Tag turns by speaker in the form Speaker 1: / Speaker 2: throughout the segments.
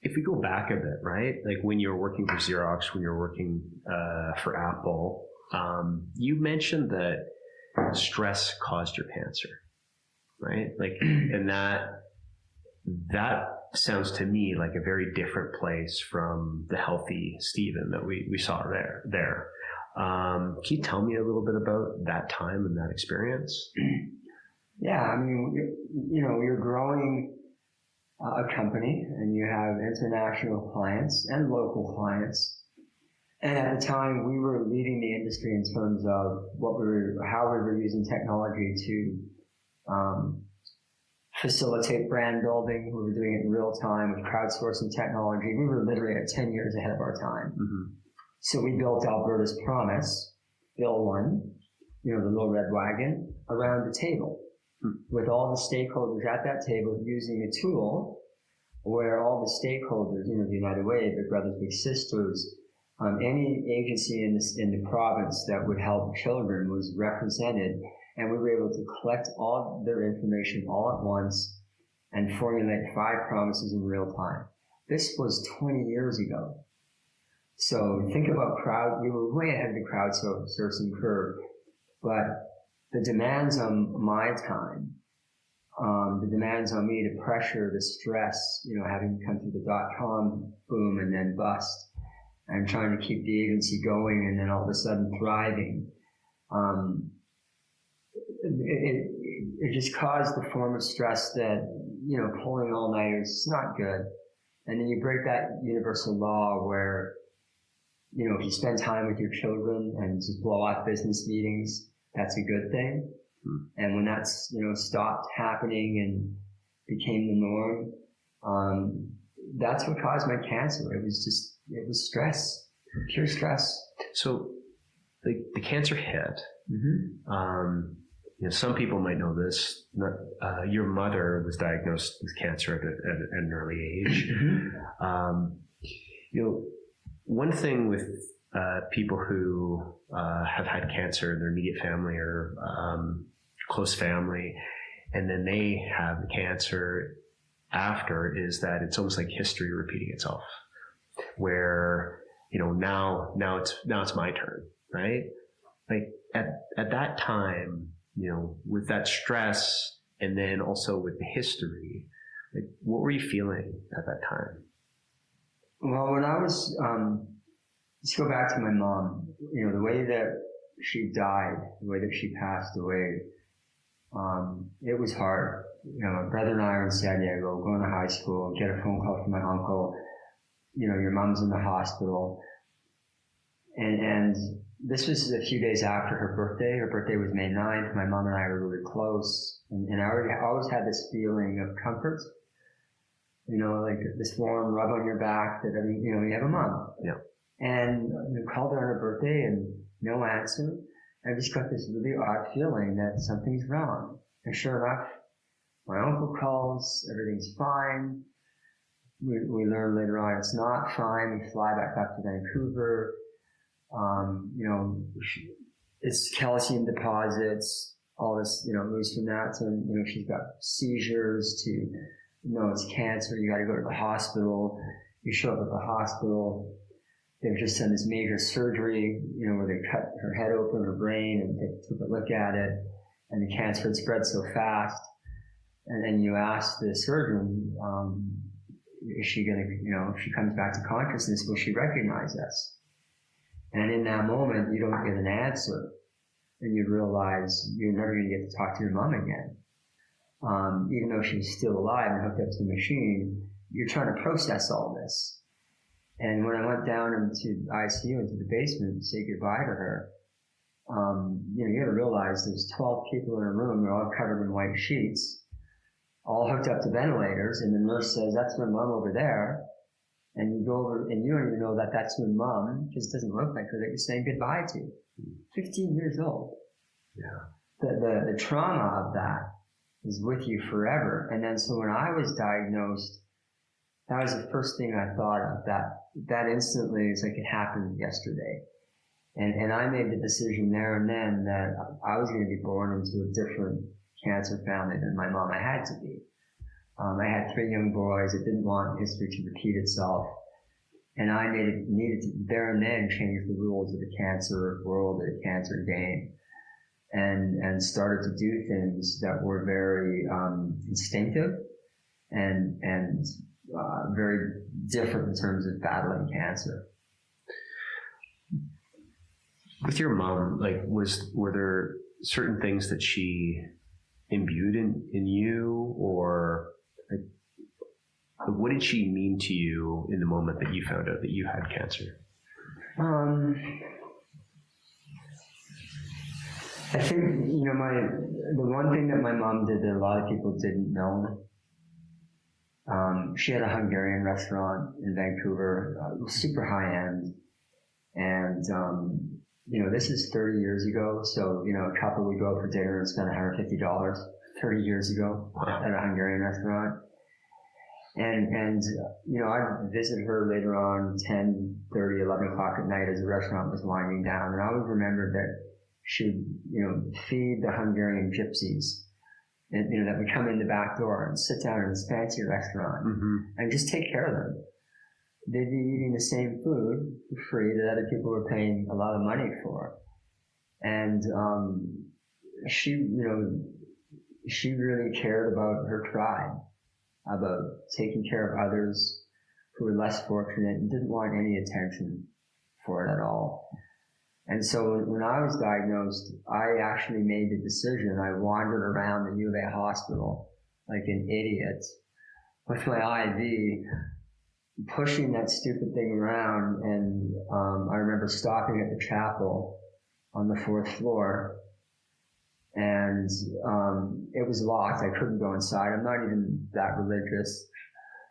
Speaker 1: if we go back a bit, right? Like when you were working for Xerox, when you were working for Apple, you mentioned that stress caused your cancer, right? Like, and that sounds to me like a very different place from the healthy Steven that we saw there. Can you tell me a little bit about that time and that experience?
Speaker 2: Yeah, I mean, you're growing a company and you have international clients and local clients. And at the time, we were leading the industry in terms of how we were using technology to facilitate brand building. We were doing it in real time with crowdsourcing technology. We were literally at 10 years ahead of our time. Mm-hmm. So we built Alberta's Promise, Bill 1, the little red wagon, around the table with all the stakeholders at that table using a tool where all the stakeholders, the United Way, Big Brothers, Big Sisters, any agency in the province that would help children was represented, and we were able to collect all their information all at once and formulate 5 promises in real time. This was 20 years ago. So think about we were way ahead of the crowdsourcing curve, but the demands on my time, the demands on me, the pressure, the stress, having come through the .com boom and then bust, and trying to keep the agency going and then all of a sudden thriving, it just caused the form of stress that, pulling all-nighters is not good. And then you break that universal law where, if you spend time with your children and just blow off business meetings, that's a good thing. And when that's, stopped happening and became the norm, that's what caused my cancer. It was stress, pure stress.
Speaker 1: So the cancer hit. Mm-hmm. Some people might know this. Your mother was diagnosed with cancer at an early age. Mm-hmm. One thing with people who have had cancer in their immediate family or close family, and then they have the cancer after, is that it's almost like history repeating itself. Where now it's my turn, right? Like at that time, with that stress, and then also with the history, like what were you feeling at that time?
Speaker 2: Well, when I was, let's go back to my mom, the way that she died, the way that she passed away, it was hard. My brother and I are in San Diego, going to high school, get a phone call from my uncle, your mom's in the hospital. And this was a few days after her birthday. Her birthday was May 9th. My mom and I were really close. And I always had this feeling of comfort. Like this warm rub on your back that, you have a mom.
Speaker 1: Yeah.
Speaker 2: And we called her on her birthday and no answer. I just got this really odd feeling that something's wrong. And sure enough, my uncle calls, everything's fine. We learn later on it's not fine. We fly back up to Vancouver. It's calcium deposits, all this, moves from that. So, she's got seizures to, it's cancer. You got to go to the hospital. You show up at the hospital. They've just done this major surgery, where they cut her head open, her brain, and they took a look at it. And the cancer had spread so fast. And then you ask the surgeon, is she going to, if she comes back to consciousness, will she recognize us? And in that moment, you don't get an answer. And you realize you're never going to get to talk to your mom again. Even though she's still alive and hooked up to the machine, you're trying to process all this. And when I went down into the ICU, into the basement, to say goodbye to her, you got to realize there's 12 people in a room. They're all covered in white sheets, all hooked up to ventilators. And the nurse says, "That's my mom over there." And you go over, and you don't even know that that's your mom. It just doesn't look like her that you're saying goodbye to. 15 years old.
Speaker 1: Yeah.
Speaker 2: The trauma of that is with you forever. And then so when I was diagnosed, that was the first thing I thought of. That instantly, it's like it happened yesterday. And I made the decision there and then that I was going to be born into a different cancer family than my mom. I had to be. I had 3 young boys. It didn't want history to repeat itself. And I needed to there and then change the rules of the cancer world, of the cancer game, and started to do things that were very instinctive and very different in terms of battling cancer.
Speaker 1: With your mom, like, were there certain things that she imbued in you, or like, what did she mean to you in the moment that you found out that you had cancer?
Speaker 2: I think, the one thing that my mom did that a lot of people didn't know, she had a Hungarian restaurant in Vancouver, super high end. And, this is 30 years ago. So, a couple would go out for dinner and spend $150 30 years ago at a Hungarian restaurant. And I'd visit her later on 10:30, 11 o'clock at night as the restaurant was winding down. And I always remembered that she'd, feed the Hungarian gypsies and, that would come in the back door and sit down in this fancy restaurant and just take care of them. They'd be eating the same food for free that other people were paying a lot of money for. And she really cared about her tribe, about taking care of others who were less fortunate and didn't want any attention for it at all. And so when I was diagnosed, I actually made the decision. I wandered around the U of A hospital like an idiot with my IV, pushing that stupid thing around. And I remember stopping at the chapel on the 4th floor, and it was locked. I couldn't go inside. I'm not even that religious.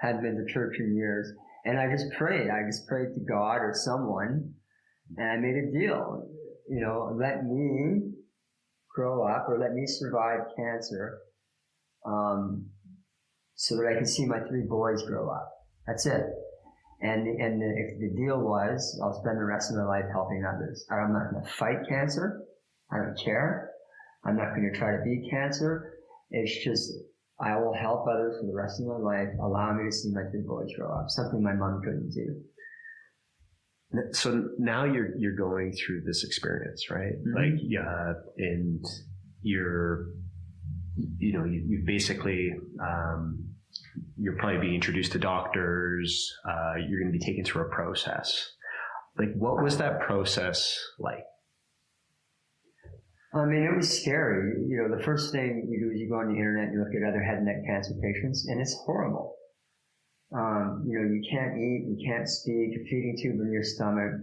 Speaker 2: Hadn't been to church in years. And I just prayed. I just prayed to God or someone, and I made a deal. Let me grow up, or let me survive cancer, so that I can see my 3 boys grow up. That's it. And if the deal was, I'll spend the rest of my life helping others. I'm not going to fight cancer. I don't care. I'm not going to try to beat cancer. It's just, I will help others for the rest of my life, allow me to see my 3 boys grow up, something my mom couldn't do.
Speaker 1: So now you're going through this experience, right? Mm-hmm. Like, yeah, and you basically, you'll probably be introduced to doctors. You're going to be taken through a process. Like, what was that process like?
Speaker 2: I mean, it was scary. The first thing you do is you go on the internet and you look at other head and neck cancer patients, and it's horrible. You can't eat, you can't speak, a feeding tube in your stomach,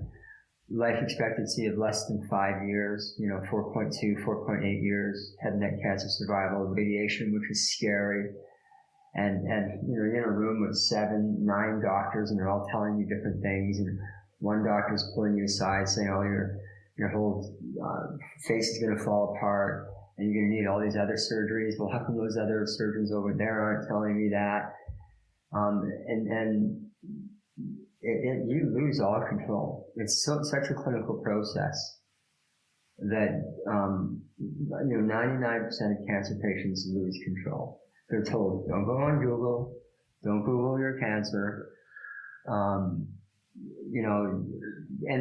Speaker 2: life expectancy of less than 5 years, 4.2, 4.8 years, head and neck cancer survival, radiation, which is scary. And you're in a room with 7, 9 doctors, and they're all telling you different things. And one doctor's pulling you aside saying, oh, your whole face is going to fall apart, and you're going to need all these other surgeries. Well, how come those other surgeons over there aren't telling me that? You lose all control. It's such a clinical process that 99% of cancer patients lose control. They're told, don't go on Google, don't Google your cancer, and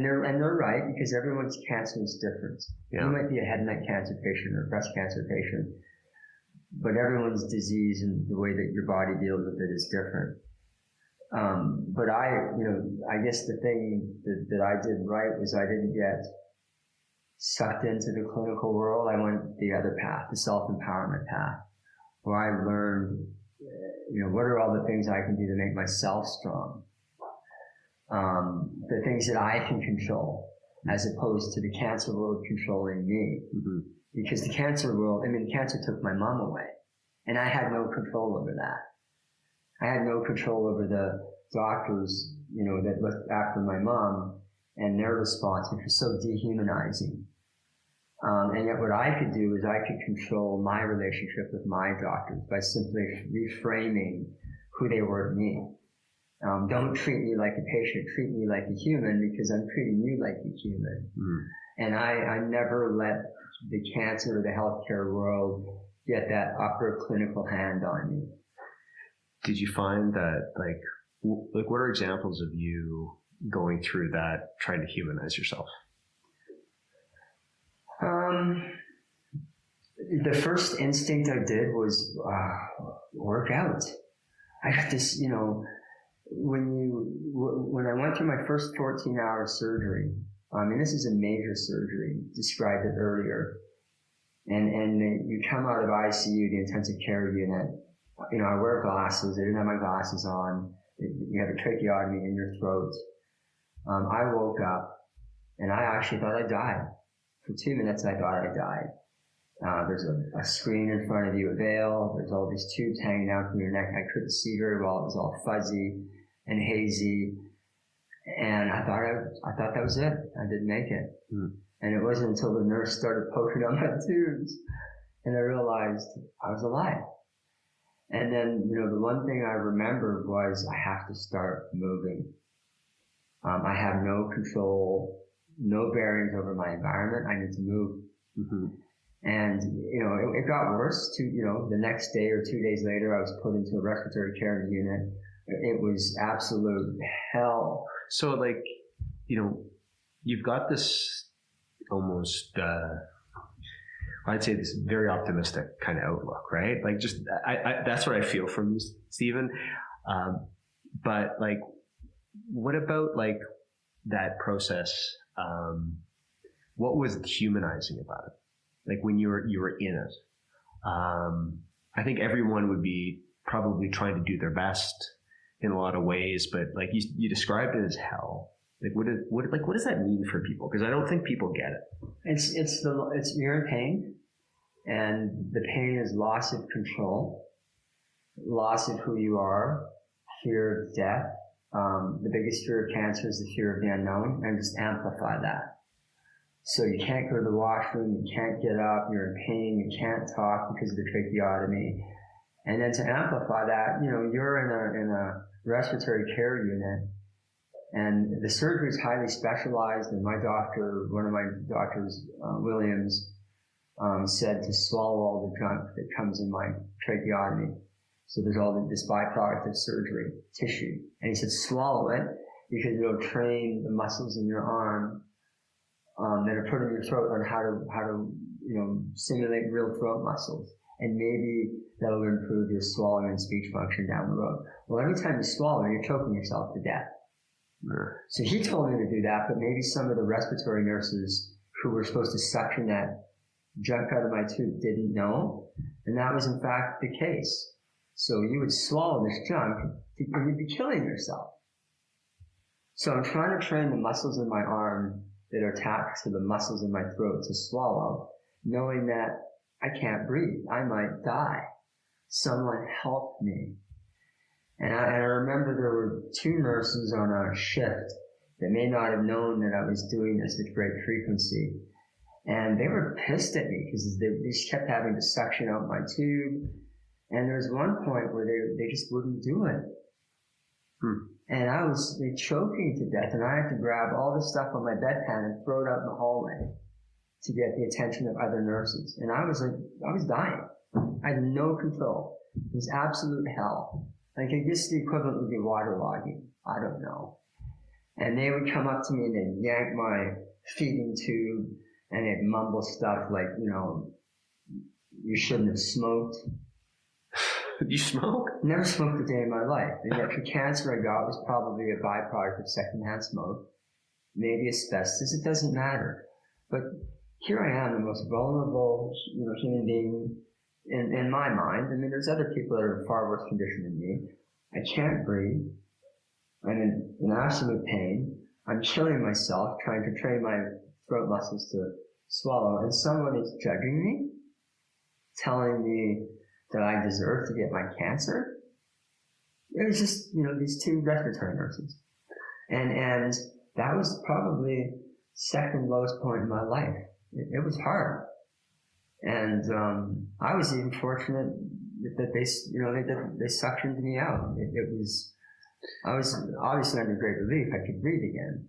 Speaker 2: they're right, because everyone's cancer is different. Yeah. You might be a head and neck cancer patient or a breast cancer patient, but everyone's disease and the way that your body deals with it is different. But I guess the thing that I did right was I didn't get sucked into the clinical world. I went the other path, the self-empowerment path, where I learned, what are all the things I can do to make myself strong? The things that I can control, as opposed to the cancer world controlling me. Mm-hmm. Because the cancer world, cancer took my mom away, and I had no control over that. I had no control over the doctors, that looked after my mom and their response, which was so dehumanizing. And yet what I could do is I could control my relationship with my doctors by simply reframing who they were to me. Don't treat me like a patient, treat me like a human, because I'm treating you like a human. Mm. And I never let the cancer or the healthcare world get that upper clinical hand on me.
Speaker 1: did you find that like what are examples of you going through that, trying to humanize yourself?
Speaker 2: The first instinct I did was work out. I got this, when I went through my first 14-hour surgery, and this is a major surgery, described it earlier, and you come out of ICU, the intensive care unit. I wear glasses. I didn't have my glasses on. You have a tracheotomy in your throat. I woke up, and I actually thought I died. For 2 minutes, I thought I died. There's a screen in front of you, a veil. There's all these tubes hanging down from your neck. I couldn't see very well. It was all fuzzy and hazy. And I thought that was it. I didn't make it. And it wasn't until the nurse started poking on my tubes and I realized I was alive. And then, the one thing I remembered was I have to start moving. I have no control, no bearings over my environment. I need to move. Mm-hmm. And, it got worse the next day or 2 days later, I was put into a respiratory care unit. It was absolute hell.
Speaker 1: So you've got this almost, I'd say this very optimistic kind of outlook, right? Like I that's what I feel from you, Steven. But what about that process? What was humanizing about it? When you were in it, I think everyone would be probably trying to do their best in a lot of ways, but you described it as hell. What does that mean for people? Because I don't think people get it.
Speaker 2: It's you're in pain, and the pain is loss of control, loss of who you are, fear of death. The biggest fear of cancer is the fear of the unknown, and just amplify that. So you can't go to the washroom, you can't get up, you're in pain, you can't talk because of the tracheotomy. And then to amplify that, you're in a respiratory care unit, and the surgery is highly specialized. And one of my doctors, Williams, said to swallow all the junk that comes in my tracheotomy. So there's all this byproduct of surgery, tissue. And he said, swallow it because it'll train the muscles in your arm that are put in your throat on how to simulate real throat muscles, and maybe that'll improve your swallowing and speech function down the road. Well, every time you swallow, you're choking yourself to death. Yeah. So he told me to do that, but maybe some of the respiratory nurses who were supposed to suction that junk out of my tube didn't know, and that was in fact the case. So you would swallow this junk, and you'd be killing yourself. So I'm trying to train the muscles in my arm that are attached to the muscles in my throat to swallow, knowing that I can't breathe. I might die. Someone help me. And I remember there were 2 nurses on a shift that may not have known that I was doing this with great frequency. And they were pissed at me because they just kept having to suction out my tube. And there was one point where they just wouldn't do it. And I was choking to death, and I had to grab all the stuff on my bedpan and throw it out in the hallway to get the attention of other nurses. And I was dying. I had no control. It was absolute hell. I guess the equivalent would be waterlogging. I don't know. And they would come up to me and they'd yank my feeding tube, and they'd mumble stuff like, you shouldn't have smoked.
Speaker 1: You smoke?
Speaker 2: Never smoked a day in my life. And yet the cancer I got was probably a byproduct of secondhand smoke. Maybe asbestos. It doesn't matter. But here I am, the most vulnerable, human being in my mind. I mean, there's other people that are in far worse condition than me. I can't breathe. I'm in absolute pain. I'm killing myself, trying to train my throat muscles to swallow. And someone is judging me, telling me that I deserve to get my cancer. It was just, these 2 respiratory nurses. And that was probably second lowest point in my life. It was hard. And I was even fortunate that they suctioned me out. I was obviously under great relief. I could breathe again.